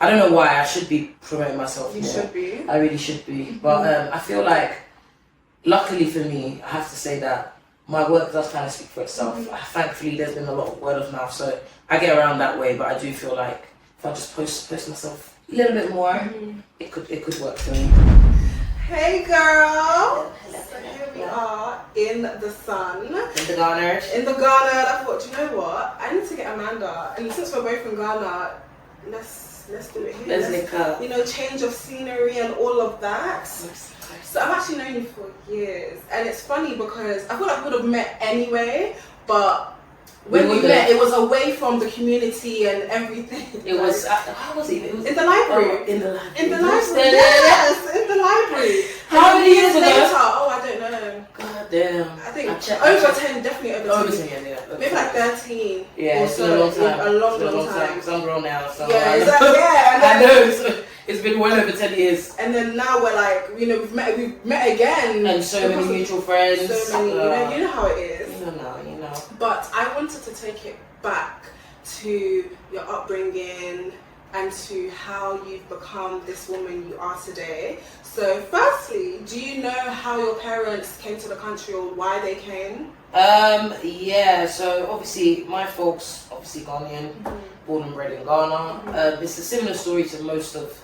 I don't know why. I should be promoting myself You more. should be. I really should be. But I feel like, luckily for me, I have to say that my work does kind of speak for itself. Thankfully, there's been a lot of word of mouth, so I get around that way. But I do feel like if I just post myself a little bit more, it could work for me. Hey girl! So here we are in the sun. In the Ghana. In the Ghana. I thought, do you know what? I need to get Amanda. And since we're both from Ghana, let's do it here. Let's link up. You know, change of scenery and all of that. So I've actually known you for years. And it's funny because I feel like we would have met anyway, but when we met, it was away from the community and everything. It was, how was it? It was in the library. In the library. In the library. Yes, in the library. How many years ago? Oh, I don't know. God damn. I think over 10, definitely over 10. Yeah. Maybe like 13. Yeah, it's been a long time. A long time. Because I'm grown now, so yeah, exactly. Yeah, I know. It's been well over 10 years. And then now we're like, you know, we've met again. And so many mutual friends. So many, you know how it is. You know. But I wanted to take it back to your upbringing and to how you've become this woman you are today. So firstly, do you know how your parents came to the country or why they came? Yeah, so obviously my folks, Ghanaian, born and bred in Ghana. It's a similar story to most of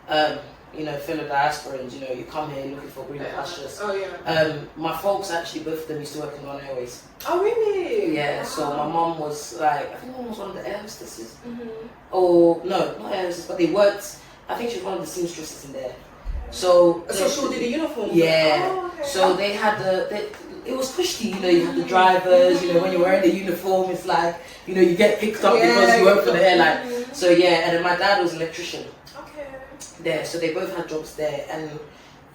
fellow diasporans. You know, you come here looking for greener pastures. Oh yeah. My folks actually, both of them used to work in Ghana Airways. Oh really? Yeah. Wow. So my mom was like, I think my mom was one of the air hostesses. Or no, not air hostesses, but they worked. I think she was one of the seamstresses in there. So she did the uniform. Yeah. Oh, okay. So they had it was cushy, you know, you had the drivers, you know, when you're wearing the uniform, it's like, you know, you get picked up because you work for the airline. So yeah, and then my dad was an electrician. There, so they both had jobs there, and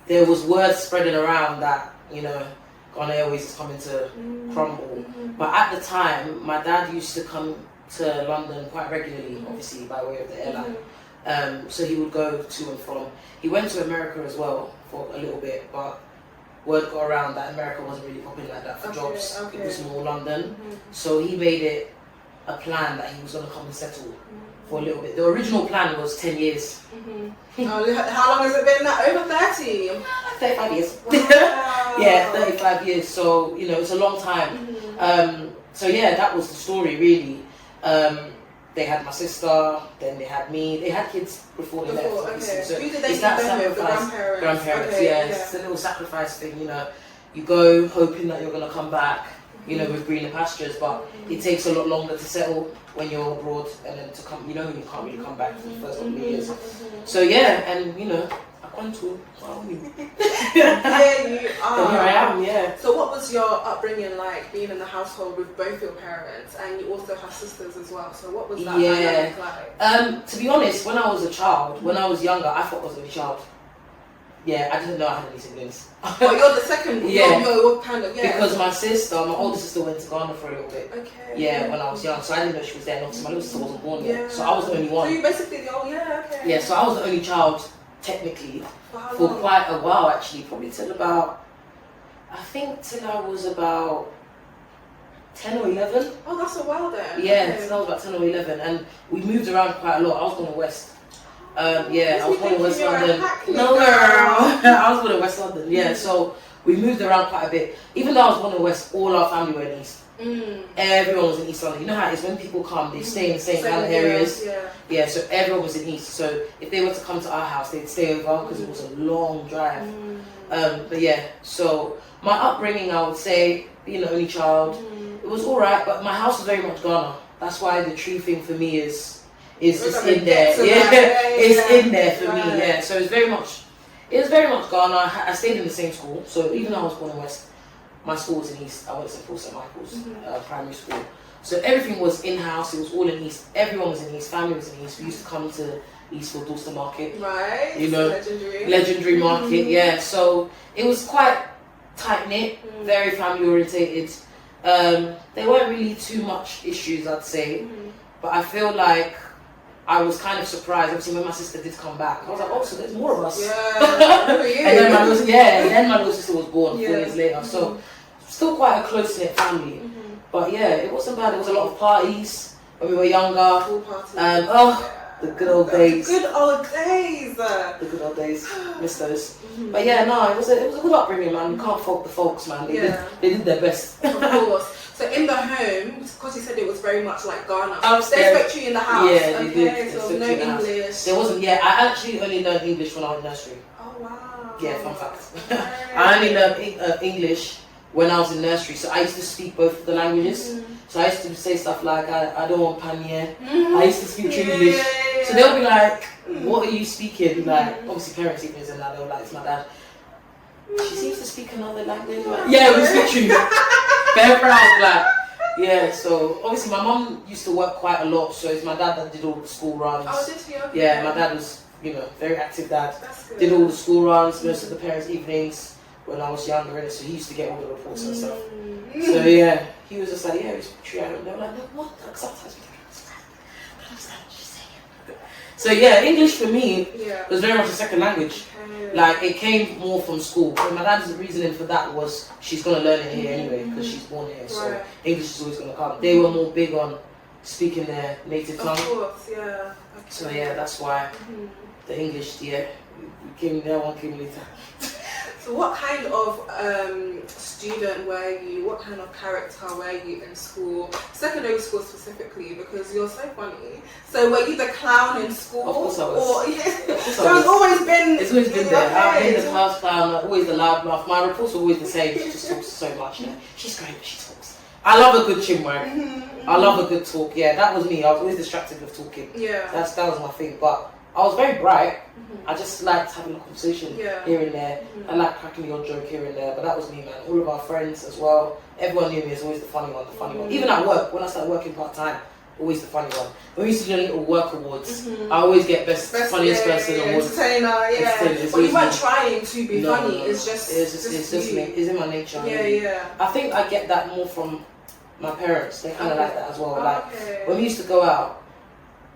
there was word spreading around that, you know, Ghana Airways is coming to crumble. But at the time, my dad used to come to London quite regularly, obviously by way of the airline. So he would go to and from. He went to America as well for a little bit, but word got around that America wasn't really popping like that for jobs. It was more London. So he made it a plan that he was going to come and settle for a little bit. The original plan was 10 years. How long has it been now? Over 30? 35 years. Wow. Yeah, 35 years. So, you know, it's a long time. So yeah, that was the story really. They had my sister, then they had me. They had kids before they left. Okay. So who did they leave them with? The grandparents? Grandparents, okay, yeah. It's a little sacrifice thing, you know. You go hoping that you're going to come back, you know, with greener pastures, but it takes a lot longer to settle when you're abroad, and then to come, you know, you can't really come back for the first couple of years. So yeah, and you know, I want to. There you are. Here I am, yeah. So what was your upbringing like, being in the household with both your parents, and you also have sisters as well? So what was that dynamic like? To be honest, when I was a child, when I was younger, I thought I was the only child. Yeah, I didn't know I had any siblings. Oh, you're the second. Yeah. You're kind of, yeah. Because my older sister went to Ghana for a little bit. Okay. Yeah, when I was young, so I didn't know she was there. And obviously, my little sister wasn't born yet, so I was the only one. So you basically, okay. Yeah, so I was the only child, technically, for quite a while actually, probably till about, I think till I was about 10 or 11. Oh, that's a while then. Yeah, till I was about 10 or 11, and we moved around quite a lot. I was born in West. Yeah, I was born in West London. No, girl. I was born in West London. Yeah, so we moved around quite a bit. Even though I was born in West, all our family were in East. Everyone was in East London. You know how it is when people come, they stay in the same kind of areas. Yeah, so everyone was in East. So if they were to come to our house, they'd stay over because it was a long drive. But yeah, so my upbringing, I would say, being the only child, it was alright, but my house was very much Ghana. That's why the true thing for me is just in there. It's in there for me. Yeah, so it was very much Ghana. I stayed in the same school, so even though I was born in West, my school was in East. I went to St. Michael's primary school. So everything was in-house, it was all in East. Everyone was in East, family was in East. We used to come to East for Dorset Market. Right. You know, legendary market, yeah. So it was quite tight-knit, very family-orientated. There weren't really too much issues, I'd say. But I feel like I was kind of surprised, obviously, when my sister did come back. I was like, oh, so there's more of us. Yeah. And then my little sister was born 4 years later. So still quite a close-knit family. But yeah, it wasn't bad. There was a lot of parties when we were younger. Pool parties. The good old days. The good old days. The good old days. Miss those. But yeah, no, it was a good upbringing, man. You can't fault the folks, man. They did their best. Of course. So in the home, because you said it was very much like Ghana, Upstairs. they spoke to you in the house. Yeah, they did. So no English. There wasn't. Yeah, I actually only learned English when I was in nursery. Oh wow. Yeah, fun fact. I only learned English when I was in nursery, so I used to speak both of the languages. So I used to say stuff like, I don't want panier. I used to speak English. So they'll be like, what are you speaking? Like, obviously parents even and that, they'll like, it's my dad. She seems to speak another language. Like, yeah, we speak English. Very proud, like, yeah, so obviously my mum used to work quite a lot, so it's my dad that did all the school runs. Oh, did he? Okay. Yeah, my dad was, very active dad. That's good. Did all the school runs, most of the parents' evenings when I was younger, so he used to get all the reports and stuff. So yeah, he was just like, yeah, we speak Tree Island. They were like, no, what? Like, sometimes we don't understand what she's saying. So yeah, English for me was very much a second language. Like, it came more from school. And my dad's reasoning for that was she's going to learn it here anyway because she's born here. So English is always going to come. They were more big on speaking their native tongue. Of course, yeah. Okay. So yeah, that's why the English, we came there, one came later. So what kind of student were you? What kind of character were you in school? Secondary school specifically, because you're so funny. So were you the clown in school? Of course I was. So it's always been... It's always been there. I've been the class clown, always the loud laugh. My reports are always the same. She just talks so much. She's great, she talks. I love a good chinwag. I love a good talk. Yeah, that was me. I was always distracted with talking. Yeah. That was my thing. But I was very bright. I just liked having a conversation here and there. I liked cracking the odd joke here and there. But that was me, man. All of our friends as well. Everyone knew me as always the funny one. Even at work, when I started working part-time, always the funny one. When we used to do little work awards, I always get best funniest person awards. Entertainer, Well, you weren't trying to be funny. It's just me. It's in my nature. Yeah. I think I get that more from my parents. They kind of like that as well. Like, when we used to go out,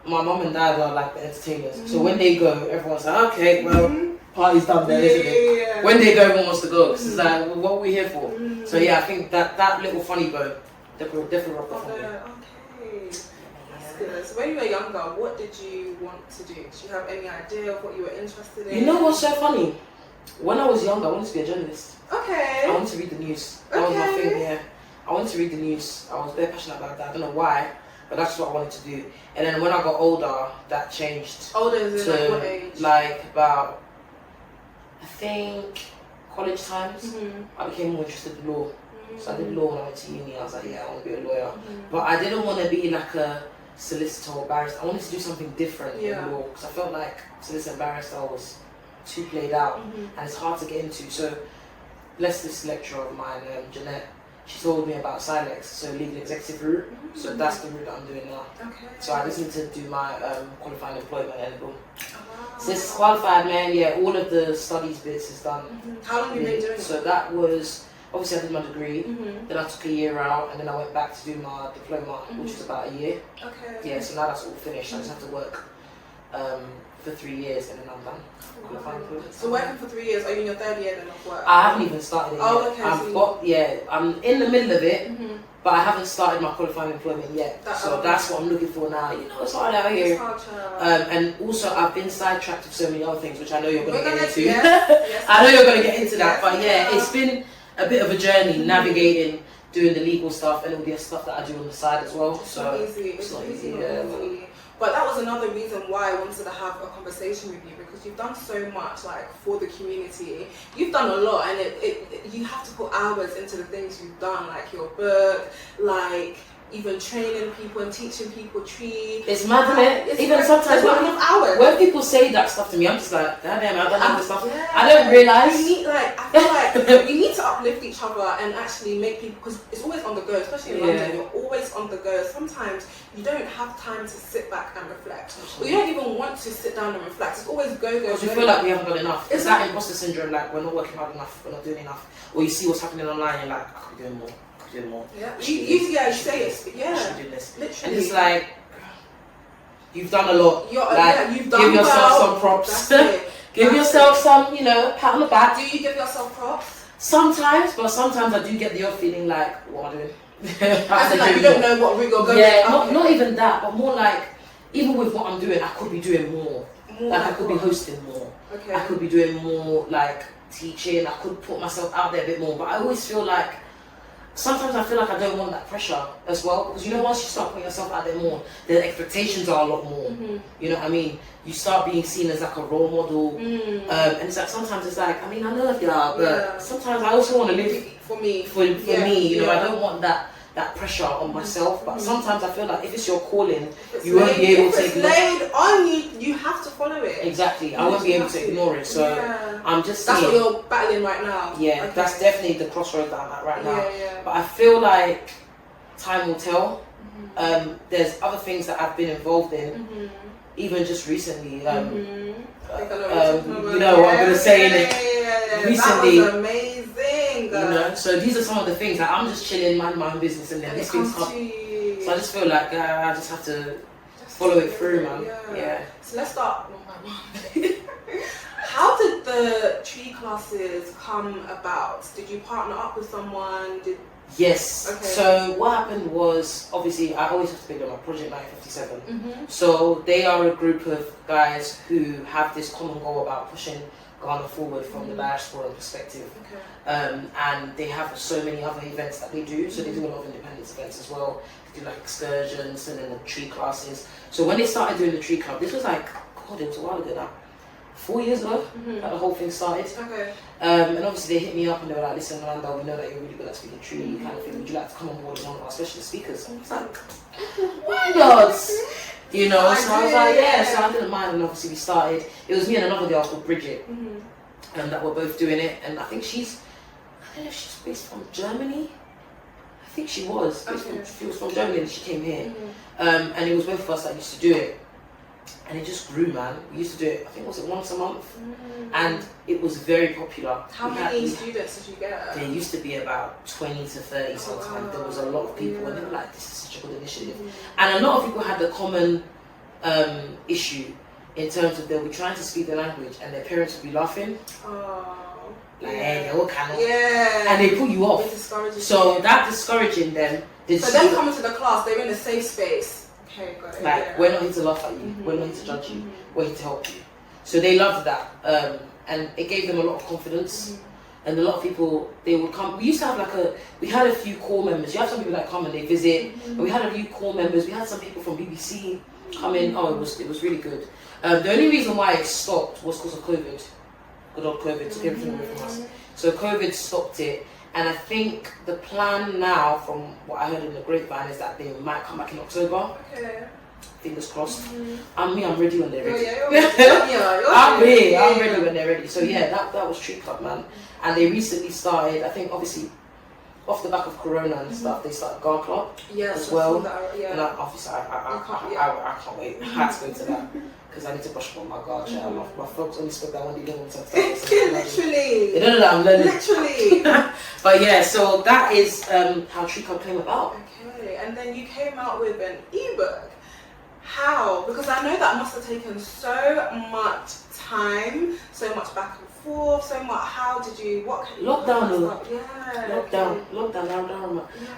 my mum and dad are like the entertainers. So when they go, everyone's like, okay, well, party's done there, isn't it? When they go, everyone wants to go. Because it's like, well, what are we here for? So yeah, I think that little funny bone definitely rubbed off on me. Okay. That's good. So when you were younger, what did you want to do? Did you have any idea of what you were interested in? You know what's so funny? When I was younger, I wanted to be a journalist. Okay. I wanted to read the news. That was my thing, yeah. I wanted to read the news. I was very passionate about that. I don't know why. But that's what I wanted to do. And then when I got older, that changed. Older is like what age? Like about, I think, college times. I became more interested in law. So I did law when I went to uni. I was like, yeah, I want to be a lawyer. But I didn't want to be like a solicitor or barrister. I wanted to do something different in law. Because I felt like solicitor and barrister was too played out. And it's hard to get into. So, this lecturer of mine, Jeanette, she told me about Silex, so legal executive route. So that's the route that I'm doing now. Okay. So I just need to do my qualifying employment and boom. So it's qualified, man. Yeah, all of the studies bits is done. How long have you been doing it? So that was, obviously I did my degree, then I took a year out, and then I went back to do my diploma, which was about a year. Okay. Yeah, so now that's all finished. I just have to work for 3 years and then I'm done. So working for 3 years, are you in your third year then of work? I haven't even started it yet. Okay. I'm in the middle of it, but I haven't started my qualifying employment yet. So that's what I'm looking for now. You know, it's hard out here. And also I've been sidetracked with so many other things, which I know you're going to get into. Yes, I know you're going to get into that, but yeah, it's been a bit of a journey navigating, doing the legal stuff and all the stuff that I do on the side as well. It's not easy. But that was another reason why I wanted to have a conversation with you, because you've done so much like for the community. You've done a lot, and you have to put hours into the things you've done, like your book, like even training people and teaching people tree. It's mad, isn't it? Even sometimes when people say that stuff to me, I'm just like, damn, I don't know this stuff. Yeah. I don't realise. I feel like we need to uplift each other and actually make people, because it's always on the go, especially in London, you're always on the go. Sometimes you don't have time to sit back and reflect. Or you don't even want to sit down and reflect. It's always go. Because we feel like we haven't done enough. It's that imposter syndrome, like we're not working hard enough, we're not doing enough. Or you see what's happening online and you're like, I could be doing more. More. Yeah, you say it. Yeah, literally. And it's like, you've done a lot. You've done give yourself some props. Give yourself some, pat on the back. Do you give yourself props? Sometimes, but sometimes I do get the odd feeling like, what am I doing? As in, like, you don't know what route you're going. Yeah, not even that, but more like, even with what I'm doing, I could be doing more. Like I could be hosting more. Okay. I could be doing more like teaching. I could put myself out there a bit more. But I always feel like sometimes I feel like I don't want that pressure as well, because you know, once you start putting yourself out there more, the expectations are a lot more. You know what I mean? You start being seen as like a role model, and it's like sometimes it's like, I mean, I love y'all, but sometimes I also want to live for me. You know, I don't want that pressure on myself. But sometimes I feel like if it's your calling, you won't be able to. If it's laid on you, you have to follow it. Exactly, I won't be able to ignore it. So I'm just saying. That's what you're battling right now. Yeah, that's definitely the crossroads that I'm at right now. Yeah. But I feel like time will tell. There's other things that I've been involved in, even just recently. You know, I'm gonna say it recently. That was amazing. You know, so these are some of the things. Like I'm just chilling, minding my own business, and then these things come. So I just feel like I just have to follow it through, man. Yeah. So let's start one by one. How did the tree classes come about? Did you partner up with someone? Yes. Okay. So what happened was, obviously, I always have to pick on my project 957. So they are a group of guys who have this common goal about pushing Ghana forward from the diaspora perspective. And they have so many other events that they do. So they do a lot of independence events as well. They do like excursions and then the tree classes. So when they started doing the tree club, this was like, God, it was a while ago now. 4 years ago, that the whole thing started. And obviously they hit me up and they were like, listen, Miranda, we know that you're really good at speaking tree kind of thing. Would you like to come on board as one of our specialist speakers? And I was like, why not? You know, so I was like, yeah, so I didn't mind. And obviously we started. It was me and another girl called Bridget that were both doing it. And I think I don't know if she's based from Germany. I think she was. She was from Germany and she came here. And it was both of us that used to do it. And it just grew, man. We used to do it, I think, was it once a month? And it was very popular. How many students did you get? There used to be about 20 to 30 sometimes. Wow. There was a lot of people and they were like, this is such a good initiative. And a lot of people had the common issue in terms of they'll be trying to speak the language and their parents will be laughing. What kind of? And they pull you off. So that discouraging them. So them coming to the class, they're in a safe space. Okay, got it. Like, we're not here to laugh at you, we're not here to judge you, we're here to help you. So they loved that, and it gave them a lot of confidence. And a lot of people, they would come. We used to have we had a few core members. You have some people that come and they visit, and we had a few core members. We had some people from BBC come in. Oh, it was really good. The only reason why it stopped was because of COVID. Good old COVID took everything away from us. So COVID stopped it. And I think the plan now, from what I heard in the grapevine, is that they might come back in October. Fingers crossed. I'm ready when they're ready. I'm ready when they're ready. So yeah, that was Tree Club, man. And they recently started, I think obviously, off the back of Corona and stuff, they started Gar Club as well. And obviously, I can't wait. I had to go to that. Because I need to brush up on my guard. My folks only spoke that one day when stuff. Literally. They don't know that I'm learning. Literally. But yeah, so that is how Tree Club came about. Okay, and then you came out with an ebook. How? Because I know that must have taken so much time, so much back and forth, so much. How did you? Lockdown.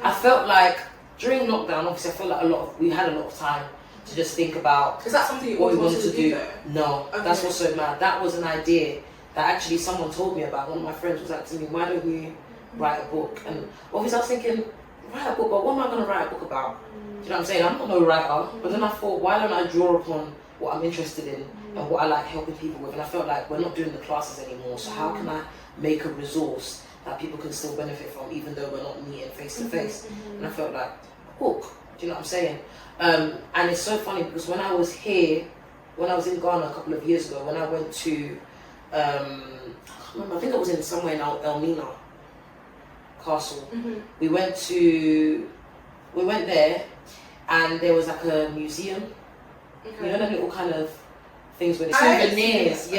I felt like during lockdown, obviously, I felt like we had a lot of time to just think about. Is that something you what we wanted to do? No, that's what's so mad. That was an idea that actually someone told me about. One of my friends was like to me, why don't we write a book? And obviously I was thinking, write a book, but what am I going to write a book about? Do you know what I'm saying? I'm not no writer, but then I thought, why don't I draw upon what I'm interested in and what I like helping people with? And I felt like we're not doing the classes anymore, so how can I make a resource that people can still benefit from, even though we're not meeting face to face? And I felt like, a book, do you know what I'm saying? And it's so funny because when I was here, when I was in Ghana a couple of years ago, when I went to, I can't remember, I think it was in somewhere in Elmina Castle. We went there and there was like a museum. You know, the little kind of things where the souvenirs,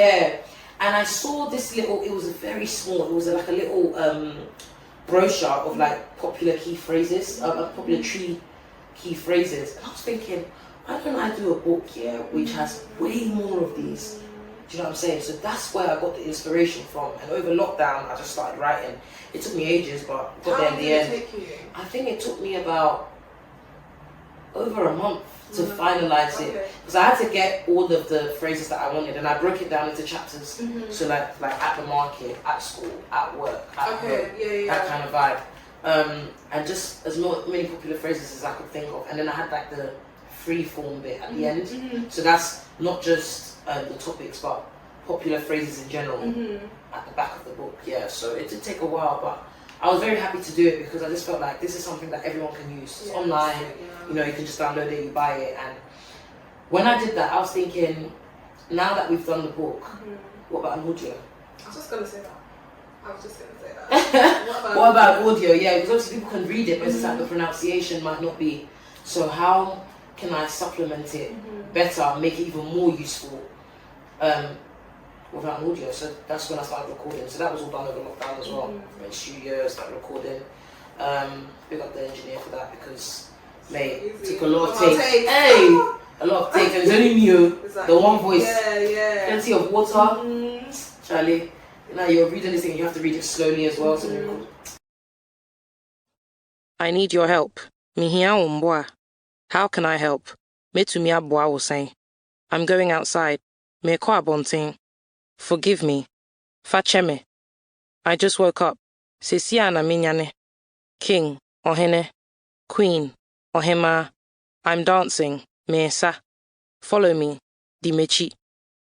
And I saw this little, it was very small, it was like a little brochure of like popular key phrases, popular tree key phrases. And I was thinking, why don't I do a book here which has way more of these? Do you know what I'm saying? So that's where I got the inspiration from. And over lockdown, I just started writing. It took me ages, but got there in the end. How did it take you? I think it took me about over a month to finalize it, because I had to get all of the phrases that I wanted, and I broke it down into chapters. So like at the market, at school, at work, at home, that kind of vibe. And just as many popular phrases as I could think of, and then I had like the free form bit at the end. So that's not just the topics, but popular phrases in general at the back of the book. Yeah, so it did take a while, but I was very happy to do it because I just felt like this is something that everyone can use. It's online, you know, you can just download it, you buy it. And when I did that, I was thinking, now that we've done the book, what about an audio? I was just going to say that. What about audio? Yeah, because obviously people can read it, but it's like the pronunciation might not be. So how can I supplement it better, make it even more useful without an audio? So that's when I started recording. So that was all done over lockdown as well. In studio, started recording. Big up the engineer for that because, mate, it took a lot of takes. Hey, a lot of takes. And it's only me, the one voice, plenty of water. Charlie, now you're reading this thing, and you have to read it slowly as well. So I need your help. Mihia umboa. How can I help? Metumi aboa will say. I'm going outside. Meko abonting. Forgive me. Facheme. I just woke up. Sesia na minyane. King, ohene. Queen, ohema. I'm dancing. Mesa. Follow me. Dimechi.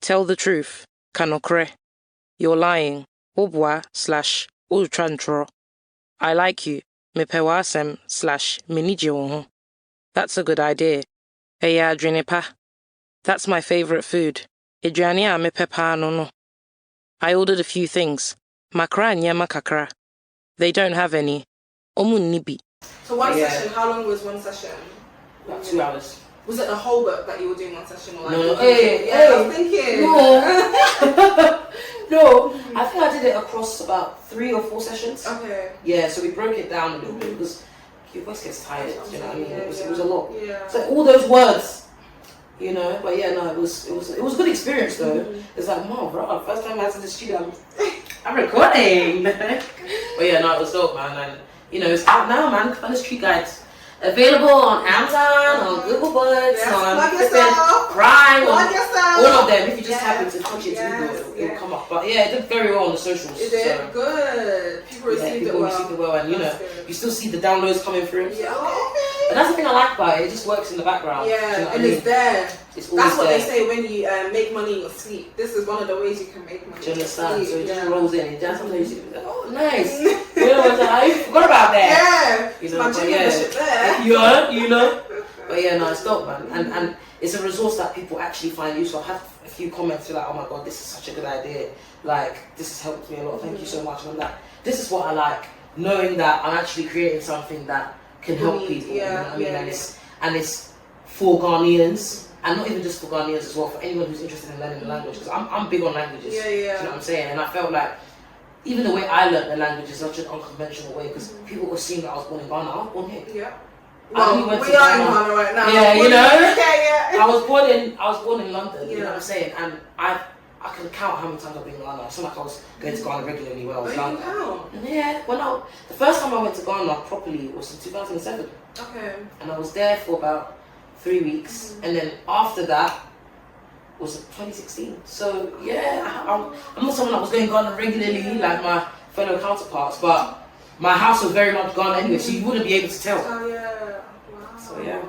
Tell the truth. Kanokre. You're lying. Obwa/ultrantro. I like you. Mepewasem/minijioho. That's a good idea. Eya adrenepa. That's my favorite food. Idriania mepepa no. I ordered a few things. Makra and yama kakra. They don't have any. Omun nibi. So one session, how long was one session? about 2 hours. Was it the whole book that you were doing one session? Or like No, I was thinking. No, I think I did it across about 3 or 4 sessions. Okay. Yeah, so we broke it down a little bit because your voice gets tired. You know what I mean? It was a lot. Yeah. So all those words, you know. But yeah, no, it was a good experience though. It's like, mom, bro, first time I went to the studio, I'm recording. But yeah, no, it was dope, man. And you know, it's out now, man. Find the street guides. Available on Amazon, on Google Books, on Prime, on all of them. If you just happen to touch it to Google, it'll come up. But yeah, it did very well on the socials. It did good. People received it well. And you know, you still see the downloads coming through. Yeah. But that's the thing I like about it. It just works in the background. Yeah, you know and it's there. It's that's what there. they say when you make money in your sleep. This is one of the ways you can make money. Do you understand? So it just Yeah. rolls in. And just sometimes you like, oh, nice. You know what I forgot about that. Yeah. You know, My shit there. You know. But yeah, no, it's dope, man. And it's a resource that people actually find useful. I've had a few comments like, oh my god, this is such a good idea. Like, this has helped me a lot. Thank you so much. And I'm like, this is what I like. Knowing that I'm actually creating something that can help people. You know what I mean? And it's for Ghanaians. And not even just for Ghanaians as well, for anyone who's interested in learning the language. Because I'm big on languages. Yeah. Do you know what I'm saying? And I felt like even the way I learned the language is such an unconventional way. Because people assume that I was born in Ghana. I was born here. Yeah. Well, we are in Ghana right now. Yeah, you know. Yeah. I was born in London. You know what I'm saying? And I can count how many times I've been in Ghana. It's not like I was going to Ghana regularly when I was young. Yeah. Well, the first time I went to Ghana properly was in 2007. Okay. And I was there for about 3 weeks, and then after that was 2016. So yeah, I'm not someone that was going to Ghana regularly like my fellow counterparts, but my house was very much Ghana anyway, so you wouldn't be able to tell. Oh yeah, wow. So yeah.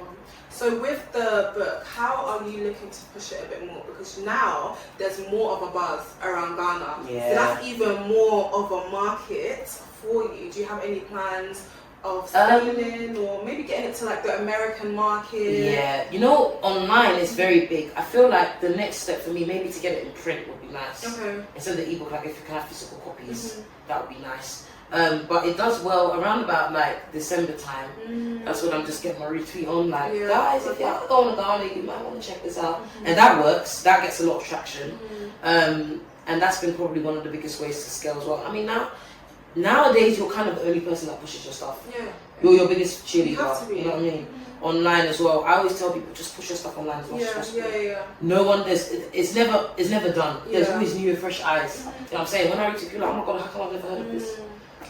So with the book, how are you looking to push it a bit more? Because now there's more of a buzz around Ghana. Yeah. So that's even more of a market for you. Do you have any plans of scaling or maybe getting it to like the American market? Yeah, you know, online is very big. I feel like the next step for me, maybe to get it in print would be nice. Okay. Instead of the ebook, like if you can have physical copies, that would be nice. But it does well around about like December time. That's when I'm just getting my retweet on like, guys, if y'all going to Ghana, you might want to check this out. And that works. That gets a lot of traction. And that's been probably one of the biggest ways to scale as well. I mean, nowadays you're kind of the only person that pushes your stuff. Yeah. You're your biggest cheerleader. You know what I mean? Online as well. I always tell people just push your stuff online as much as possible. Yeah. No one it's never done. There's always new and fresh eyes. You know what I'm saying? When I reach people like, oh my god, how come I've never heard of this?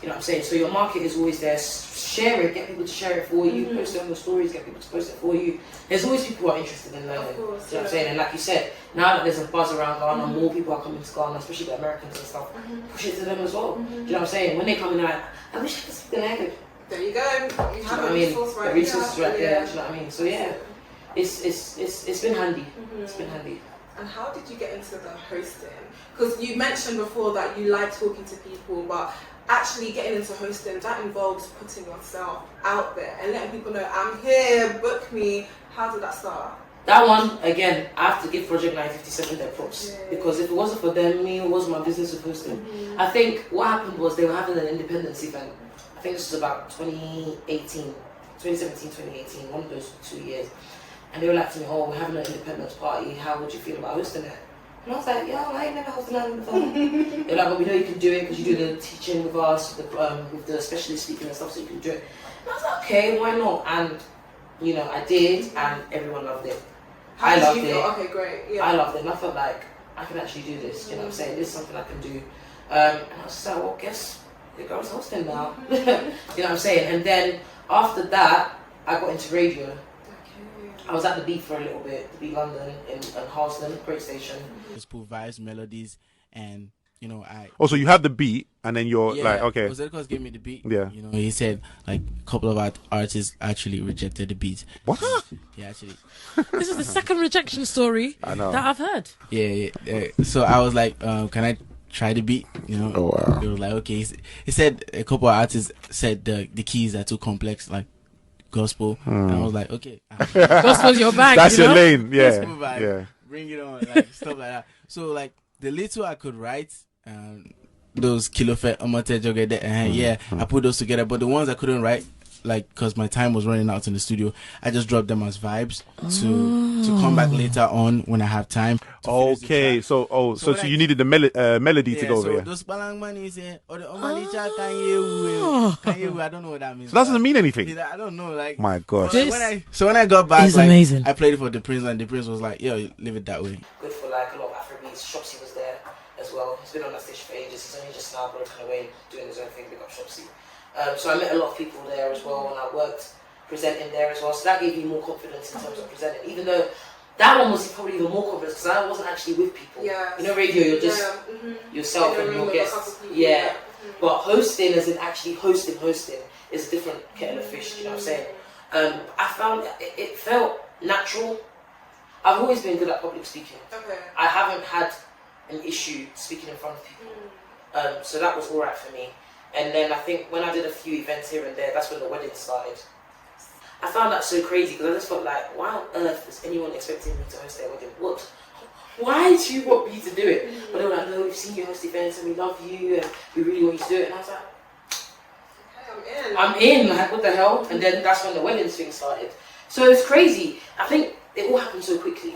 You know what I'm saying? So your market is always there. Share it, get people to share it for you, post it on your stories, get people to post it for you. There's always people who are interested in learning. Of course, you know what I'm saying? And like you said, now that there's a buzz around Ghana, more people are coming to Ghana, especially the Americans and stuff. Push it to them as well. Do you know what I'm saying? When they come in, they're like, I wish I could speak the language. There you go. You have a resource right there. The resource is right there. Do you know what I mean? So yeah, it's been handy. It's been handy. And how did you get into the hosting? Because you mentioned before that you like talking to people, but actually getting into hosting, that involves putting yourself out there and letting people know, I'm here, book me. How did that start? That one, again, I have to give Project 957 their props. Because if it wasn't for them, it wasn't my business with hosting. I think what happened was they were having an independence event. I think this was about 2017, 2018, one of those 2 years. And they were like to me, oh, we're having an independence party, how would you feel about hosting it? And I was like, yo, I ain't never hosted that before. They're like, well, we know you can do it because you do the teaching with us, with the specialist speaking and stuff, so you can do it. And I was like, okay, why not? And, you know, I did, and everyone loved it. How I did loved you it. feel? Okay, great. Yeah. I loved it, and I felt like I can actually do this, you know what I'm saying? This is something I can do. And I was like, well, guess the girl's hosting now. You know what I'm saying? And then after that, I got into radio. I was at the Beat for a little bit, the Beat London in Harlesden, great station. Just put vibes, melodies, and you know I. Also, you have the beat, and then you're like, okay. Ozedekos gave me the beat. Yeah. You know, he said like a couple of artists actually rejected the beat. What? Yeah, actually. This is the second rejection story that I've heard. Yeah. So I was like, can I try the beat? You know. Oh wow. He was like, okay. He said a couple of artists said the keys are too complex, like gospel. And I was like, okay. Gospel's your bag. That's your know? lane. Yeah. Gospel vibe, Yeah. Bring it on, like stuff like that. So like the little I could write, those kilofet I put those together. But the ones I couldn't write, like because my time was running out in the studio, I just dropped them as vibes to come back later on when I have time. Okay, so you needed the melody to go over here. Those balang or the I don't know what that means. So that doesn't mean anything. I don't know, like My gosh. When I got back, It's like, amazing. I played it for the Prince, and the Prince was like, "Yo, leave it that way." Good for like a lot of Afrobeats. Shopsy was there as well. He's been on that stage for ages. He's only just now broken away, doing his own thing. Big up Shopsy. So I met a lot of people there as well, and I worked presenting there as well. So that gave me more confidence in terms of presenting, even though that one was probably even more confidence because I wasn't actually with people. Yeah. You know, radio, you're just yourself and your guests. Yeah. But hosting, as in actually hosting, is a different kettle of fish. You know what I'm saying? I found it felt natural. I've always been good at public speaking. Okay. I haven't had an issue speaking in front of people. So that was alright for me. And then I think when I did a few events here and there, that's when the wedding started. I found that so crazy because I just felt like, why on earth is anyone expecting me to host their wedding? What? Why do you want me to do it? But they were like, no, we've seen you host events and we love you and we really want you to do it. And I was like, Okay, I'm in, like what the hell? And then that's when the weddings thing started. So it's crazy. I think it all happened so quickly.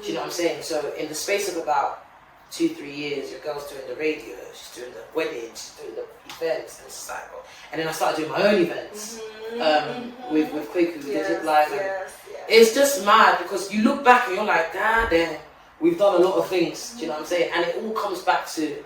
Do you know what I'm saying? So in the space of about 2-3 years, your girl's doing the radio, she's doing the weddings, she's doing the events, and it's like, and then I started doing my own events with Kwaku, with the Tip Life. It's just mad because you look back and you're like, God damn, we've done a lot of things. Do you know what I'm saying? And it all comes back to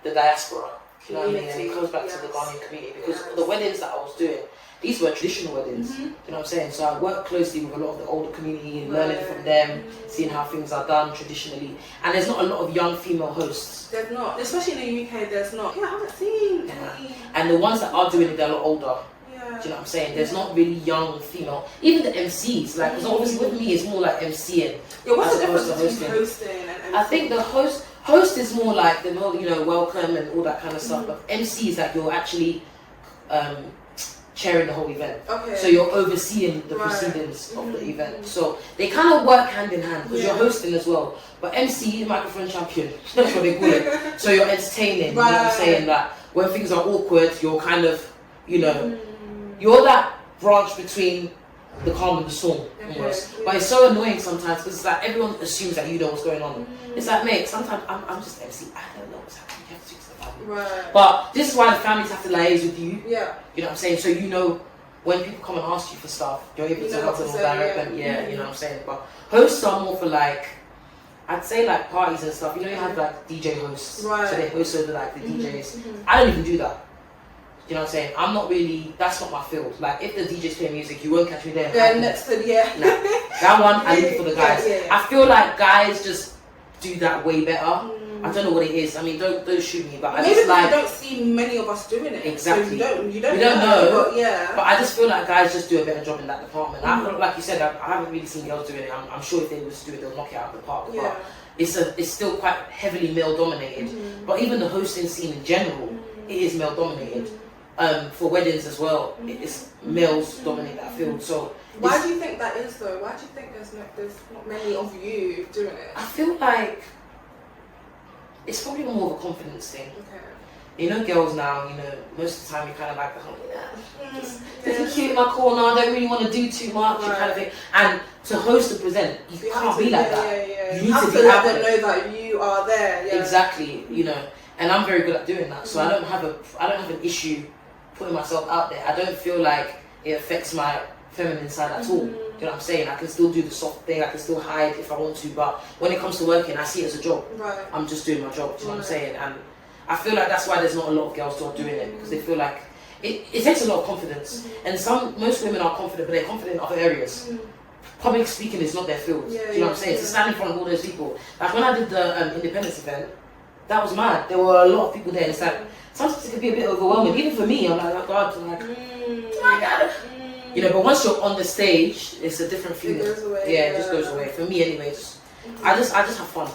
the diaspora. Do you know what I mean? And it comes back to the Ghanaian community because the weddings that I was doing, these were traditional weddings. Do you know what I'm saying? So I work closely with a lot of the older community and learning from them, seeing how things are done traditionally. And there's not a lot of young female hosts. There's not, especially in the UK. There's not. Yeah, I haven't seen any. And the ones that are doing it, they're a lot older. Yeah. Do you know what I'm saying? There's not really young female. Even the MCs, like, because obviously with me it's more like MCing. Yeah, what's the as difference opposed to between hosting and MC? I think the host is more like the whole, you know, welcome and all that kind of stuff. But MC is like you're actually chairing the whole event. Okay. So you're overseeing the proceedings of the event. So they kind of work hand in hand because you're hosting as well. But MC, microphone champion, that's what they call it. So you're entertaining. You know what I'm saying? That when things are awkward, you're kind of, you know, you're that branch between the calm and the storm almost. But it's so annoying sometimes because it's like everyone assumes that you know what's going on. It's like, mate, sometimes I'm just MC. I don't know what's happening. You have to speak to the family. Right. But this is why the families have to liaise with you. Yeah. You know what I'm saying? So you know when people come and ask you for stuff, you're able to help them or direct them. Yeah, you know what I'm saying? But hosts are more for like, I'd say like parties and stuff. You know you have like DJ hosts. Right. So they host over like the DJs. I don't even do that. You know what I'm saying? I'm not really, that's not my field. Like, if the DJ's playing music, you won't catch me there. Yeah, next to, Nah, that one, I leave it for the guys. I feel like guys just do that way better. I don't know what it is. I mean, don't shoot me, but I maybe just like... you don't see many of us doing it. Exactly. So you don't know. But I just feel like guys just do a better job in that department. Like you said, I haven't really seen girls doing it. I'm sure if they was to do it, they'll knock it out of the park. But it's still quite heavily male dominated. But even the hosting scene in general, it is male dominated. For weddings as well, it's males dominate that field. So why do you think that is though? Why do you think there's not many of you doing it? I feel like it's probably more of a confidence thing. Okay. You know, girls now, you know, most of the time you're kind of like, just keep in my corner, I don't really want to do too much, kind of thing. And to host and present, you can't be like that. You have to let them know that you are there. Yeah. Exactly, you know, and I'm very good at doing that. So I don't have an issue putting myself out there. I don't feel like it affects my feminine side at all. Do you know what I'm saying? I can still do the soft thing, I can still hide if I want to, but when it comes to working, I see it as a job. Right. I'm just doing my job, do you know what I'm saying? And I feel like that's why there's not a lot of girls who are doing it, because they feel like it takes a lot of confidence. And most women are confident, but they're confident in other areas. Public speaking is not their field. Do you know what I'm saying? To stand in front of all those people. Like when I did the independence event, that was mad. There were a lot of people there, and it's like sometimes it can be a bit overwhelming. Even for me, I'm like, oh God, I'm like, oh my God. You know, but once you're on the stage, it's a different feeling. It goes away. It just goes away. For me, anyways, I just have fun.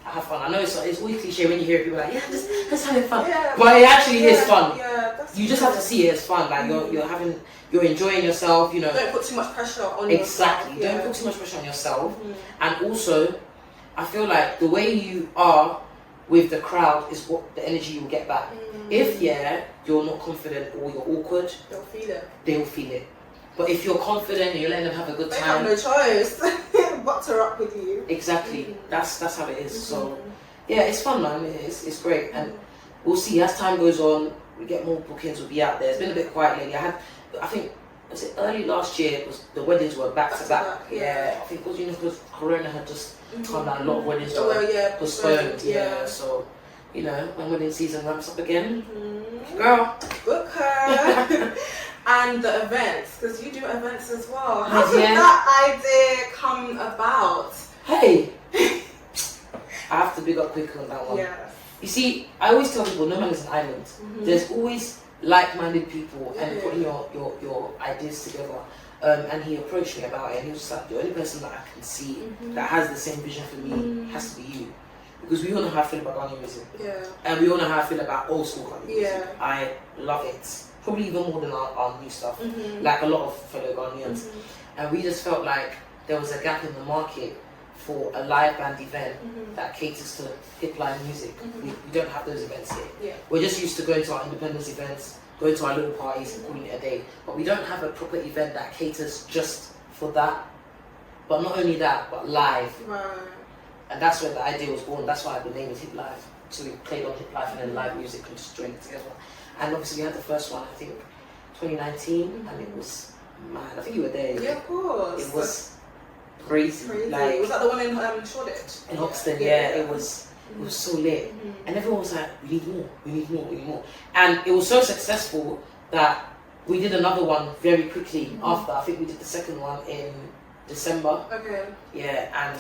I have fun. I know it's always cliche when you hear people like, yeah, just having fun. Yeah, but it actually is fun. Yeah, you just have to see it as fun. Like you're enjoying yourself. You know. Don't put too much pressure on yourself. Exactly. Don't put too much pressure on yourself. And also, I feel like the way you are with the crowd is what the energy you'll get back. If you're not confident or you're awkward, they'll feel it. They'll feel it. But if you're confident and you're letting them have a good time, they have no choice but to rock with you. Exactly. That's how it is. So yeah, it's fun, man. It's great, and we'll see as time goes on. We get more bookings. We'll be out there. It's been a bit quiet lately. I think was it early last year? The weddings were back to back. Yeah, I think because Corona had just come down. A lot of weddings were postponed. Yeah, so you know when wedding season ramps up again, girl, book her. And the events, because you do events as well. How did that idea come about? Hey, I have to big up quick on that one. Yeah. You see, I always tell people, no man is an island. There's always like-minded people, and putting your ideas together. And he approached me about it, and he was like, the only person that I can see that has the same vision for me has to be you. Because we all know how I feel about Ghanaian music. Yeah. And we all know how I feel about old school Ghanaian music. Yeah. I love it. Probably even more than our new stuff. Like a lot of fellow Ghanaians. And we just felt like there was a gap in the market for a live band event that caters to hip line music. We don't have those events here. Yeah. We're just used to going to our independence events, going to our little parties and calling it a day. But we don't have a proper event that caters just for that. But not only that, but live. Right. And that's where the idea was born. That's why the name is Hip Live. So we played on Hip Live and then live music and just joined it together. And obviously we had the first one, I think, 2019, and it was mad. I think you were there. Yeah, of course. It was crazy. Like, was that the one in Shoreditch? In Hoxton, yeah. It was so lit. And everyone was like, we need more. And it was so successful that we did another one very quickly after. I think we did the second one in December. Okay. Yeah, and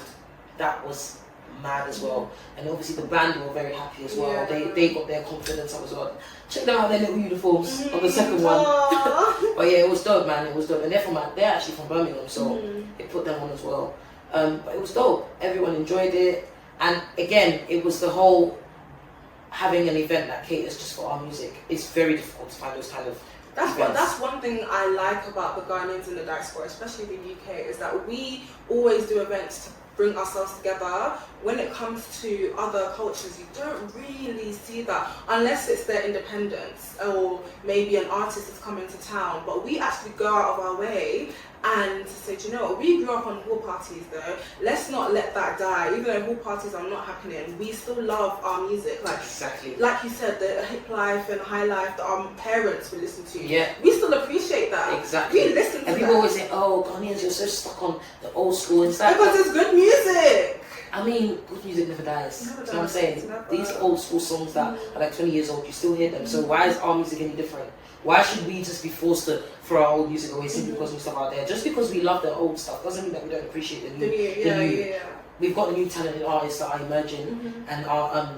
that was mad as well. And obviously the band were very happy as well. Yeah. They got their confidence up as well. Check them out, their little uniforms on the second one. But yeah, it was dope, man. It was dope. And they're actually from Birmingham, so it put them on as well. But it was dope. Everyone enjoyed it. And again, it was the whole having an event that caters just for our music. It's very difficult to find those kind of That's one thing I like about the Ghanaians in the diaspora, especially the UK, is that we always do events to bring ourselves together. When it comes to other cultures, you don't really see that unless it's their independence or maybe an artist is coming to town. But we actually go out of our way and say, do you know what, we grew up on hall parties though, let's not let that die. Even though hall parties are not happening, we still love our music. Like exactly, like you said, the hip life and high life that our parents would listen to. Yeah, we still appreciate that. Exactly. We listen to and people always say, oh, Ghanaians, you're so stuck on the old school and stuff. Because it's good music. I mean, good music never dies. Never You know what I'm dies, saying? never. These old school songs that are like 20 years old, you still hear them. So why is our music any different? Why should we just be forced to throw our old music away simply because we stuff out there? Just because we love the old stuff doesn't mean that we don't appreciate the new. Yeah. We've got new talented artists that are emerging and are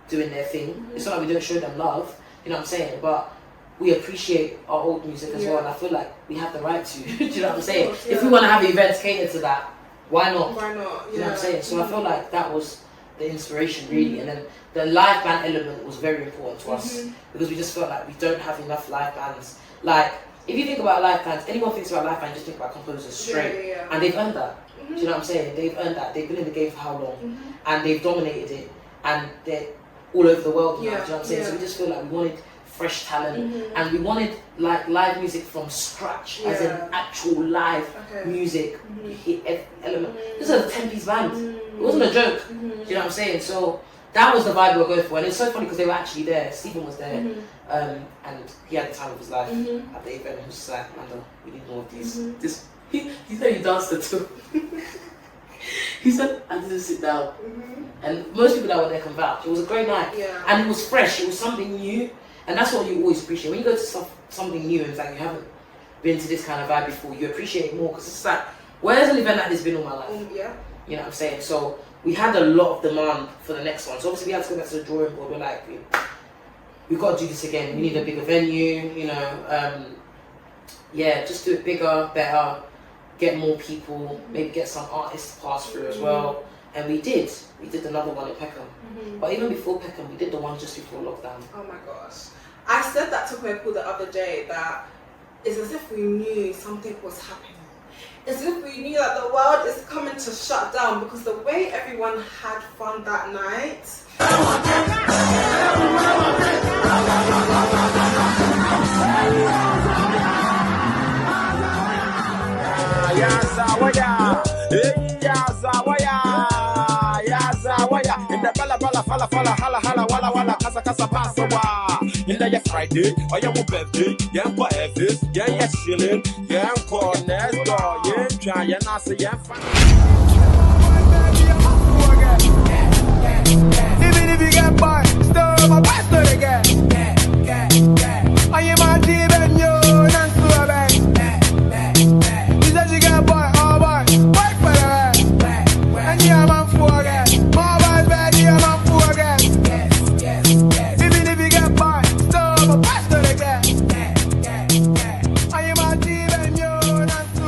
doing their thing. It's not like we don't show them love, you know what I'm saying? But we appreciate our old music as well, and I feel like we have the right to. Do you know what I'm saying? Course, if we want to have events catered to that, why not? Why not? You know what I'm saying? So I feel like that was the inspiration really, and then the live band element was very important to us because we just felt like we don't have enough live bands. Like if you think about live bands, anyone thinks about live bands, just think about composers straight, and they've earned that. Do you know what I'm saying? They've earned that. They've been in the game for how long, and they've dominated it, and they're all over the world now. Do you know what I'm saying? So we just feel like we wanted fresh talent, and we wanted like live music from scratch, as in actual live music. You hit every element. This is a 10-piece band. It wasn't a joke. Do you know what I'm saying? So that was the vibe we were going for, and it's so funny because they were actually there. Stephen was there, and he had the time of his life at the event. He was just like, Amanda, we need more of these. He said he danced it too. He said, I didn't sit down. And most people that were there can vouch. It was a great night. And it was fresh. It was something new. And that's what you always appreciate. When you go to something new and it's like you haven't been to this kind of vibe before, you appreciate it more. Because it's like, where's an event like this been all my life? You know what I'm saying? So we had a lot of demand for the next one. So obviously we had to go back to the drawing board. We're like, we've got to do this again. We need a bigger venue, you know. Just do it bigger, better. Get more people, maybe get some artists to pass through as well. And we did another one in Peckham. But even before Peckham, we did the one just before lockdown. Oh my gosh. I said that to Kweku the other day, that it's as if we knew something was happening. It's as if we knew that the world is coming to shut down, because the way everyone had fun that night. In the bala bala fala fala hala hala wala wala kasa kasa pasa wa. In the Friday or your birthday, yeah for every yeah chilling, yeah call next door, yeah try yeah not say yeah fun. Even if you get boy, still my best to the get. I am my team and you not so bad. You said you get boy, oh boy, wait for the and you have a four again. Even if you get by, still a best to the get. I am a team and you're not so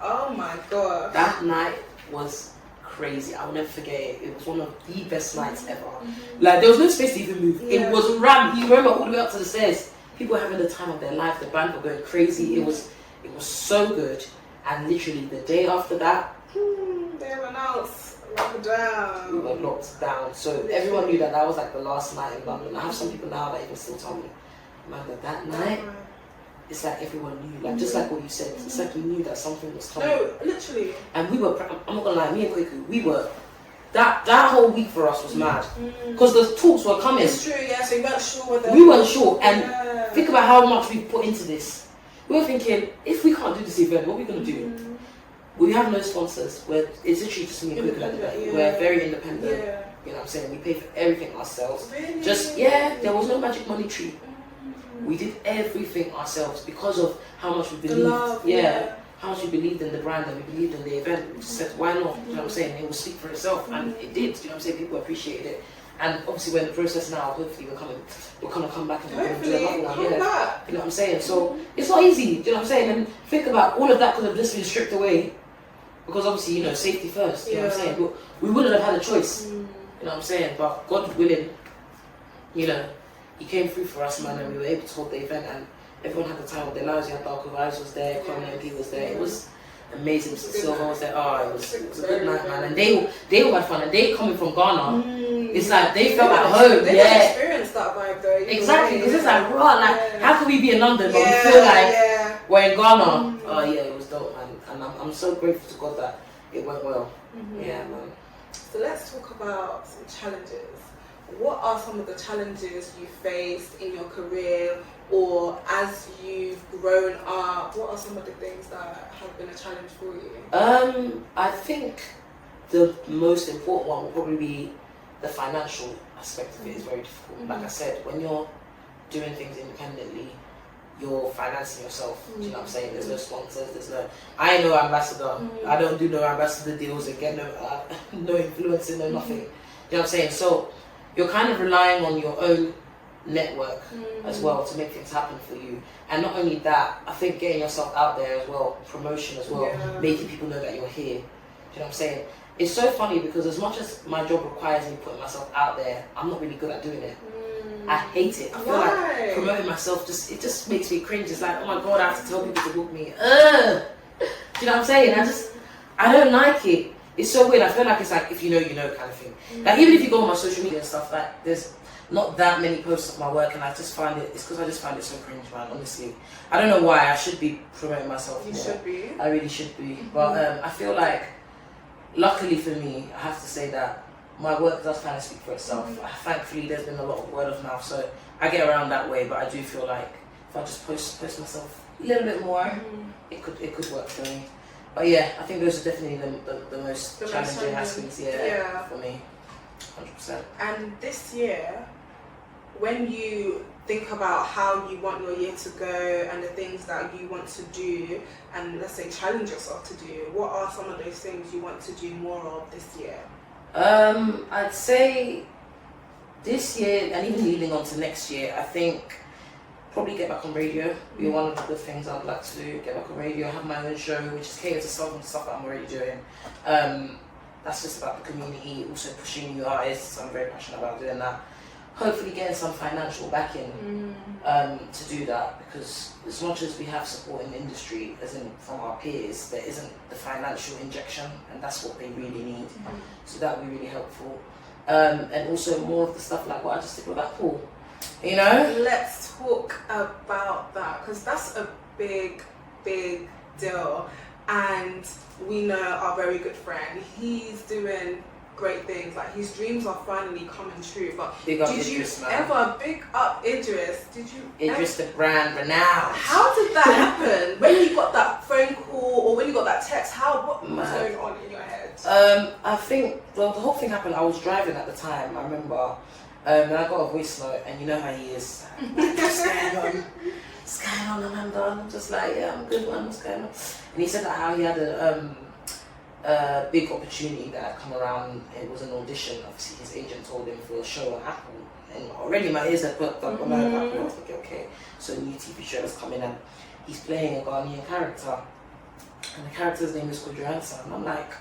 oh my god. That night was crazy. I will never forget it. It was one of the best nights ever. Like there was no space to even move. It was rammed. You remember all the way up to the stairs. People were having the time of their life. The band were going crazy. It was so good. And literally the day after that, they have announced lockdown. We were locked down. So everyone knew that was like the last night in London. I have some people now that even still tell me, Amanda, that night, it's like everyone knew. Like just like what you said, it's like you knew that something was coming. No, literally. And we were, I'm not gonna lie, me and Kweku, we were, that whole week for us was mad. Because the talks were coming. It's true, yeah, so you weren't sure whether... We weren't sure. And think about how much we put into this. We were thinking, if we can't do this event, what are we going to do? We have no sponsors. It's literally just me and Kweku. We're very independent. You know what I'm saying? We pay for everything ourselves. Really? There was no magic money tree. We did everything ourselves because of how much we believed. How much we believed in the brand and we believed in the event. We just said, why not? You know what I'm saying? It will speak for itself. And it did. You know what I'm saying? People appreciated it. And obviously we're in the process now, hopefully we're gonna come back and we're gonna do another one. You know what I'm saying? So it's not easy, you know what I'm saying? And think about all of that could have just been stripped away because obviously, you know, safety first, you know what I'm saying? But we wouldn't have had a choice, you know what I'm saying? But God willing, you know, He came through for us, man, and we were able to hold the event and everyone had the time of their lives. You had Dark Vibes was there, Common MP was there. It was amazing. Mr. Silver was there. Oh, it was a good night, man. And they all had fun. And they coming from Ghana, it's like they felt at home. They experienced that vibe though. Exactly. Because it's like raw. Like how can we be in London but we feel like we're in Ghana? Oh yeah, it was dope, man. And I'm so grateful to God that it went well. Yeah, man. So let's talk about some challenges. what are some of the challenges you faced in your career, or as you've grown up, what are some of the things that have been a challenge for you? I think the most important one will probably be the financial aspect of it is very difficult. Like I said, when you're doing things independently, you're financing yourself. Do you know what I'm saying? There's no sponsors, I ain't no ambassador. I don't do no ambassador deals and get no influencing, no nothing. You know what I'm saying? So you're kind of relying on your own network as well to make things happen for you. And not only that, I think getting yourself out there as well, promotion as well, making people know that you're here. Do you know what I'm saying? It's so funny because as much as my job requires me putting myself out there, I'm not really good at doing it. I hate it. I feel like promoting myself just makes me cringe. It's like, oh my god, I have to tell people to book me. Do you know what I'm saying? I don't like it. It's so weird. I feel like it's like if you know, you know kind of thing. Like even if you go on my social media and stuff, like there's not that many posts of my work, and I just find it. It's because I just find it so cringe, man. Honestly, I don't know why. I should be promoting myself more. You should be. I really should be. But I feel like, luckily for me, I have to say that my work does kind of speak for itself. Thankfully, there's been a lot of word of mouth, so I get around that way. But I do feel like if I just post myself a little bit more, it could work for me. But yeah, I think those are definitely the most challenging aspects, for me, 100%. And this year, when you think about how you want your year to go and the things that you want to do, and let's say challenge yourself to do, what are some of those things you want to do more of this year? I'd say this year, and even leading on to next year, I think probably get back on radio. Be one of the good things I'd like to do. Get back on radio, have my own show, which is catered to some of the stuff that I'm already doing. That's just about the community, also pushing new artists. I'm very passionate about doing that. Hopefully getting some financial backing to do that, because as much as we have support in the industry, as in from our peers, there isn't the financial injection, and that's what they really need. So that would be really helpful. And also more of the stuff like what I just did with that pool. You know? Let's talk about that, because that's a big deal. And we know our very good friend, he's doing great things, like his dreams are finally coming true. But big up did Idris, you man. ever big up Idris? Did you Idris the brand renowned. How did that happen? When you got that phone call or when you got that text, what was going on in your head? I think the whole thing happened. I was driving at the time, I remember, and I got a voice note, and you know how he is. What's going on? What's going on, Amanda? And I'm just like, yeah, I'm good, man. What's going on? And he said that how he had a big opportunity that had come around. It was an audition. Obviously, his agent told him for a show on Apple, and already my ears had perked up on Apple. I was like, okay, so a new TV show is coming, and he's playing a Ghanaian character, and the character's name is called Johansa. And I'm like,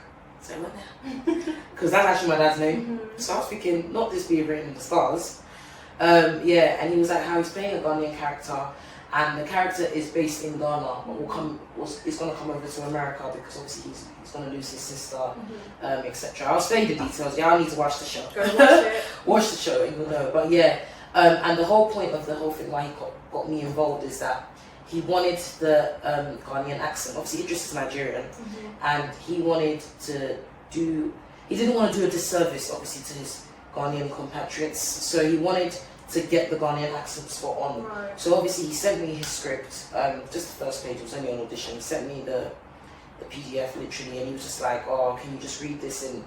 say what now? Because that's actually my dad's name. So I was thinking, not this being written in the stars. And he was like, how he's playing a Ghanaian character. And the character is based in Ghana, but is going to come over to America because obviously he's going to lose his sister, etc. I'll explain the details. Y'all need to watch the show. Go watch it. Watch the show and you'll know. But yeah, and the whole point of the whole thing why he got me involved is that he wanted the Ghanaian accent. Obviously Idris is Nigerian, and he wanted to he didn't want to do a disservice obviously to his Ghanaian compatriots, so he wanted to get the Ghanaian accent spot on. Right. So obviously he sent me his script, just the first page, it was only an audition. He sent me the PDF literally, and he was just like, oh, can you just read this in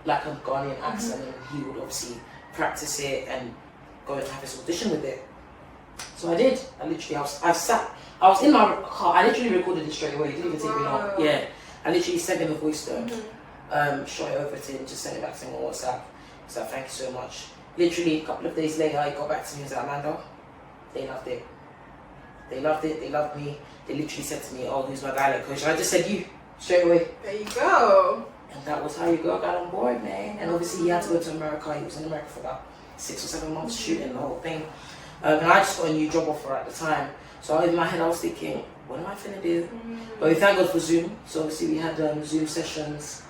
like a Ghanaian accent? And he would obviously practice it and go and have his audition with it. So I did. I was in my car, I literally recorded it straight away. It didn't even take me long. Yeah. I literally sent him a voice note, shot it over to him, just sent it back to him on WhatsApp. So thank you so much. Literally a couple of days later, he got back to me and was like, Amanda, they loved it. They loved it, they loved me. They literally said to me, oh, who's my dialect coach? And I just said you, straight away. There you go. And that was how you got on board, man. And obviously he had to go to America. He was in America for about 6 or 7 months shooting the whole thing. And I just got a new job offer at the time. So in my head I was thinking, what am I finna do? But we thank God for Zoom. So obviously we had Zoom sessions.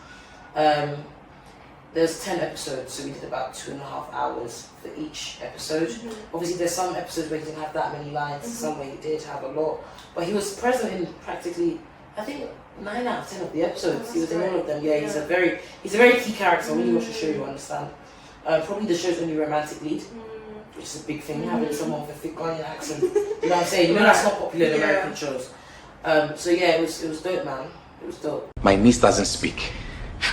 There's 10 episodes, so we did about 2.5 hours for each episode. Obviously there's some episodes where he didn't have that many lines, some where he did have a lot. But he was present in practically, I think, 9 out of 10 of the episodes. He was in all of them. Yeah, he's a very key character. When you watch the show, you understand. Probably the show's only romantic lead, which is a big thing, having someone with a thick Ghanaian accent. You know what I'm saying? You know that's not popular in American shows. So yeah, it was dope, man. It was dope. My niece doesn't speak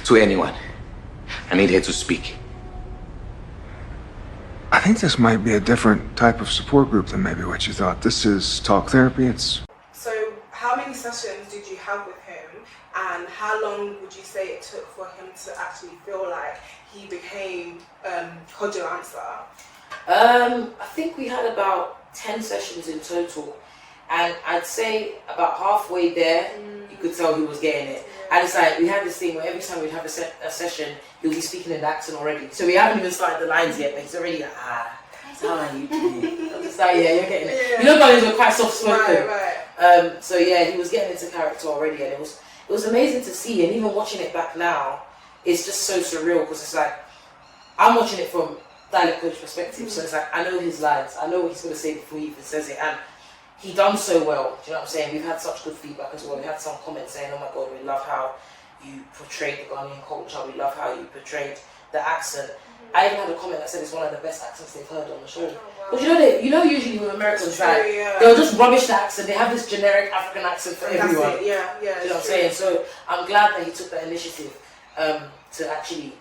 to anyone. I need her to speak. I think this might be a different type of support group than maybe what you thought. This is talk therapy. It's... So how many sessions did you have with him, and how long would you say it took for him to actually feel like he became Kojo Answer? I think we had about 10 sessions in total, and I'd say about halfway there, you could tell he was getting it. And it's like, we had this thing where every time we'd have a session, he'll be speaking in the accent already. So we haven't even started the lines yet, but he's already like, how are you doing? I'm just like, yeah, you're getting it. Yeah. You know, guys are quite soft-spoken. Right. So yeah, he was getting into character already, and it was amazing to see. And even watching it back now, it's just so surreal, because it's like, I'm watching it from dialect coach perspective, so it's like, I know his lines, I know what he's going to say before he even says it, and he done so well. Do you know what I'm saying? We've had such good feedback as well. We had some comments saying, oh my god, we love how you portrayed the Ghanaian culture, we love how you portrayed the accent. I even had a comment that said it's one of the best accents they've heard on the show. But you know usually when Americans they'll just rubbish the accent, they have this generic African accent for everyone. Do you know what I'm saying? So I'm glad that he took that initiative to actually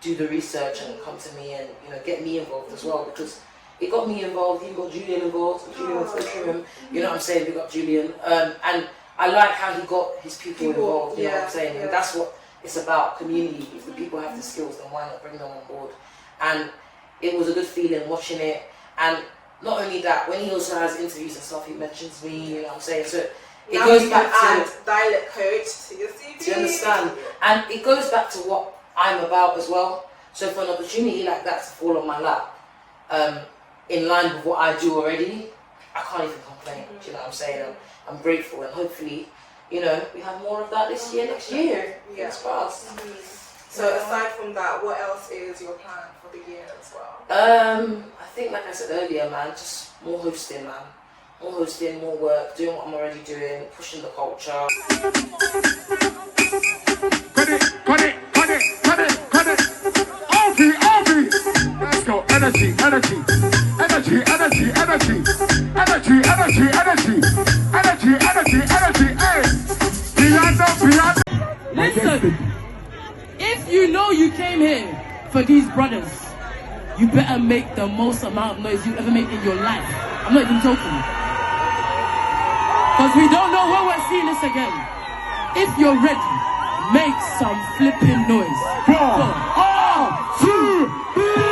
do the research and come to me and get me involved as well, because it got me involved, he got Julian involved, Julian was him, you know what I'm saying, we got Julian, and I like how he got his people involved, you know what I'm saying, and that's what it's about, community. If the people have the skills, then why not bring them on board? And it was a good feeling watching it, and not only that, when he also has interviews and stuff, he mentions me, you know what I'm saying, so it goes back to dialect coach to your CV. Do you understand? And it goes back to what I'm about as well, so for an opportunity like that to fall on my lap, in line with what I do already, I can't even complain. Do you know what I'm saying? I'm grateful, and hopefully, we have more of that this year, next year. It's fast. So aside from that, what else is your plan for the year as well? I think, like I said earlier, man, just more hosting, man. More hosting, more work, doing what I'm already doing, pushing the culture. Cut it. Let's go. Energy. Hey. Listen, if you know you came here for these brothers, you better make the most amount of noise you ever make in your life. I'm not even joking. Because we don't know when we're seeing this again. If you're ready, make some flipping noise. 4, 2, 3.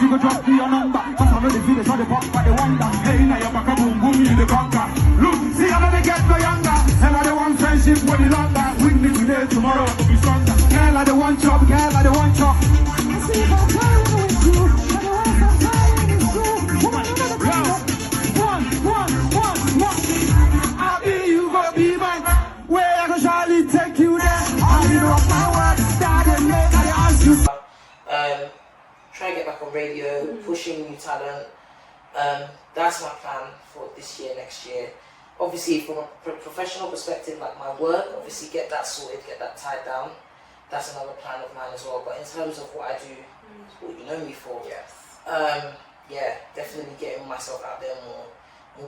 You go drop me your number, cause I'm ready for the shot the pop by the wonder. Hey, now you're back a boom boom, you the conquer. Look, see how they get no younger. Hell are the one friendship with the longer. With me today, tomorrow will be stronger. Girl are the one chop, girl are the one chop. I'll be you, go be mine. Where I go surely take you there. I'll be off my word, started make I ask you. Try and get back on radio, pushing new talent. That's my plan for this year, next year. Obviously, from a professional perspective, like my work, obviously get that sorted, get that tied down. That's another plan of mine as well. But in terms of what I do, what you know me for, yeah, definitely getting myself out there more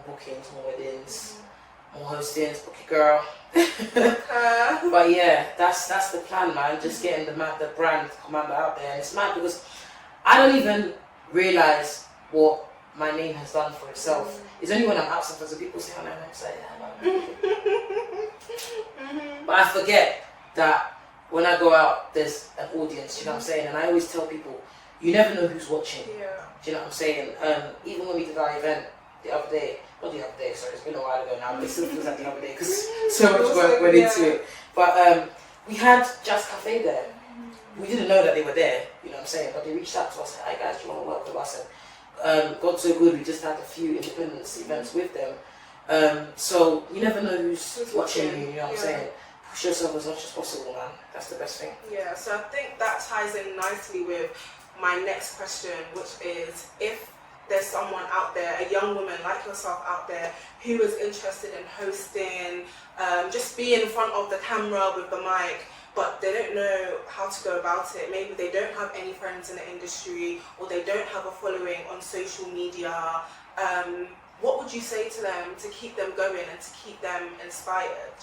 bookings, more weddings, more hostings, book your girl. But yeah, that's the plan, man. Just getting the brand Comanda out there, and it's mad because I don't even realise what my name has done for itself. It's only when I'm out sometimes that people say, oh no, I'm saying But I forget that when I go out, there's an audience, you know what I'm saying? And I always tell people, you never know who's watching. Do you know what I'm saying? Even when we did our event the other day, sorry, it's been a while ago now, but it still feels like the other day because so much work went into it. But we had Jazz Cafe there. We didn't know that they were there, you know what I'm saying, but they reached out to us and said, hey guys, do you want to work with us? And God so good, we just had a few independence events with them. So you never know who's watching you, you know what I'm saying? Push yourself as much as possible, man. That's the best thing. Yeah, so I think that ties in nicely with my next question, which is, if there's someone out there, a young woman like yourself out there, who is interested in hosting, just being in front of the camera with the mic, but they don't know how to go about it. Maybe they don't have any friends in the industry, or they don't have a following on social media. What would you say to them to keep them going and to keep them inspired?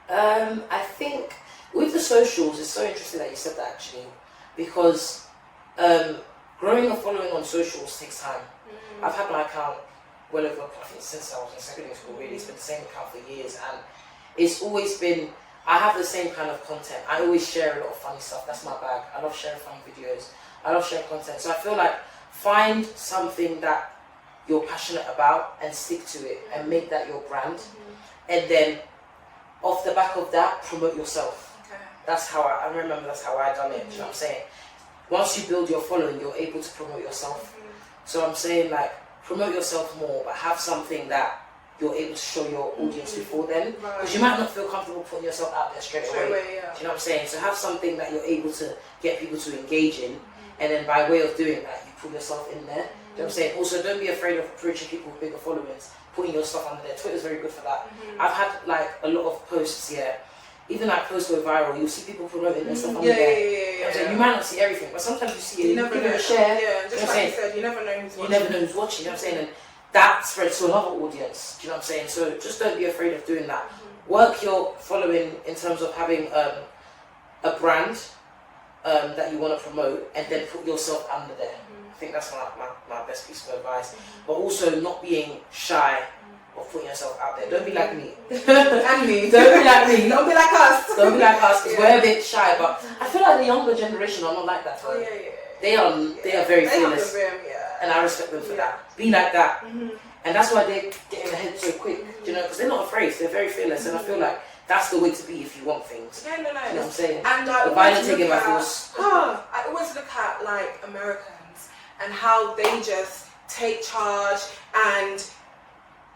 I think with the socials, it's so interesting that you said that actually, because growing a following on socials takes time. I've had my account well over, I think since I was in secondary school really, it's been the same account for years, and it's always been, I have the same kind of content. I always share a lot of funny stuff, that's my bag. I love sharing funny videos, I love sharing content. So I feel like find something that you're passionate about and stick to it and make that your brand, and then off the back of that, promote yourself. That's how I remember that's how I done it, you know what I'm saying? Once you build your following, you're able to promote yourself. So I'm saying like, promote yourself more, but have something that you're able to show your audience before then. Because you might not feel comfortable putting yourself out there straight away. Do you know what I'm saying? So have something that you're able to get people to engage in, and then by way of doing that, you put yourself in there. Do you know what I'm saying? Also, don't be afraid of approaching people with bigger followings, putting your stuff under there. Twitter's very good for that. I've had like a lot of posts here. Even like posts go viral, you'll see people promoting their stuff on there. You might not see everything, but sometimes you see it. You never know. Share. Yeah, just like you said, you never know who's watching. You never know who's watching, you know what I'm saying? And that spreads to another audience, do you know what I'm saying? So just don't be afraid of doing that. Work your following in terms of having a brand that you want to promote, and then put yourself under there. I think that's my best piece of advice. But also not being shy of putting yourself out there. Don't be like me. And me. Don't be like me. Don't be like us. Don't be like us, because we're a bit shy. But I feel like the younger generation are not like that. They are very fearless. And I respect them for that. Be like that. And that's why they're getting ahead so quick. You know, because they're not afraid. They're very fearless. And I feel like that's the way to be if you want things. No. You know what I'm saying? And the violence taking my force. I always look at like Americans and how they just take charge, and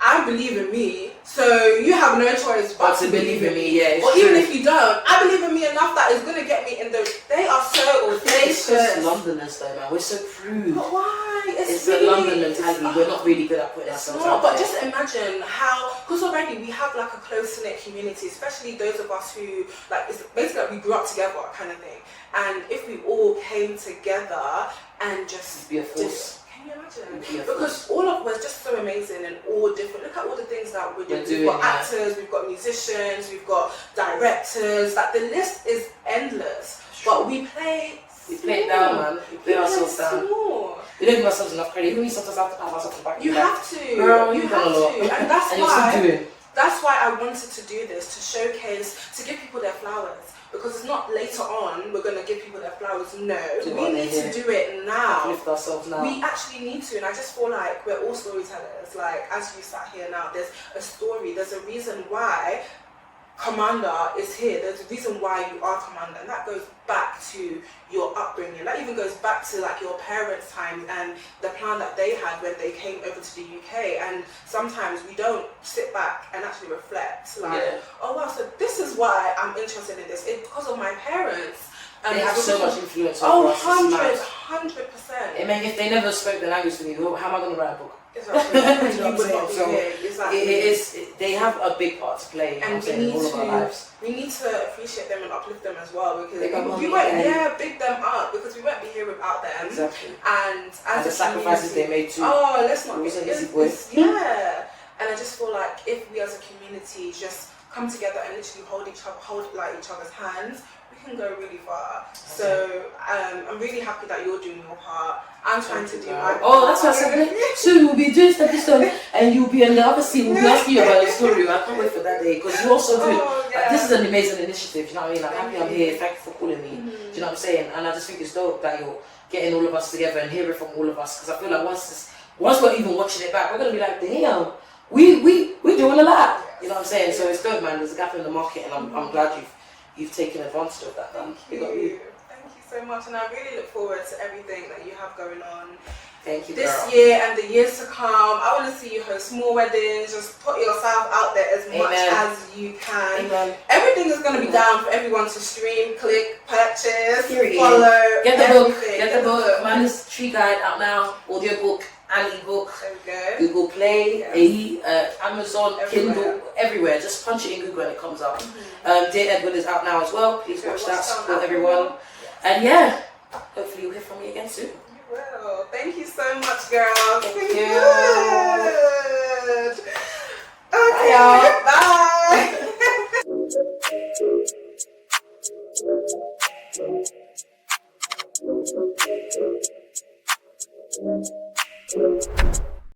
I believe in me, so you have no choice but to believe in me. Yeah, or even if you don't, I believe in me enough that it's gonna get me in the. They are so audacious. It's just Londoners though, man. We're so prude. But why? It's really, the London mentality. We're not really good at putting ourselves out there. But just imagine how, because already we have like a close-knit community, especially those of us who like, it's basically like we grew up together kind of thing. And if we all came together and just be a force. Can you imagine? Because all of us just so amazing and all different. Look at all the things that we're doing. We've got actors, we've got musicians, we've got directors. Like the list is endless. But we play it down, man. We play ourselves down. Small. We don't give ourselves enough credit. Even we sometimes have to pat ourselves back. You have to. Girl, you have to. And that's and why. That's why I wanted to do this, to showcase, to give people their flowers. Because it's not later on we're going to give people their flowers. No, we need to do it now. Lift ourselves now. We actually need to, and I just feel like we're all storytellers. Like as you sat here now, there's a story. There's a reason why Comanda is here. There's a reason why you are Comanda, and that goes back to your upbringing. That even goes back to like your parents' time and the plan that they had when they came over to the UK. And sometimes we don't sit back and actually reflect, like, oh wow, so this is why I'm interested in this. It's because of my parents. They have so much influence over us. 100%. I mean, if they never spoke the language to me, how am I going to write a book? Exactly. They have a big part to play, and in all of our lives. We need to appreciate them and uplift them as well, because big them up, because we won't be here without them. Exactly. And as the sacrifices they made too. Oh, let's not be easy. And I just feel like if we as a community just come together and literally hold each other's hands, we can go really far. So I'm really happy that you're doing your part. I'm trying to do my part. Oh, that's what I said. Soon we'll be doing this episode, and you'll be in the other scene. We'll be asking you about your story. I can't wait for that day, because you're so good. This is an amazing initiative. You know what I mean? I'm happy I'm here. Thank you for calling me. Do you know what I'm saying? And I just think it's dope that you're getting all of us together and hearing from all of us, because I feel like once we're even watching it back, we're gonna be like, damn, we're doing a lot. You know what I'm saying? So it's dope, man. There's a gap in the market, and I'm glad you've taken advantage of that. Thank you so much, and I really look forward to everything that you have going on. Thank you, this year and the years to come. I want to see you host more weddings. Just put yourself out there as much as you can. Amen. Everything is going to be down for everyone to stream, click, purchase, Period. follow. Get the book. Get the book. Comanda's Tree Guide out now. Audio book. and ebook. There we go. Google Play, Amazon, Kindle, everywhere. Just punch it in Google and it comes up. Dear Edward is out now as well. Please watch that. Support everyone. And yeah, hopefully you'll hear from me again soon. Well, thank you so much, girls. Thank you. Good.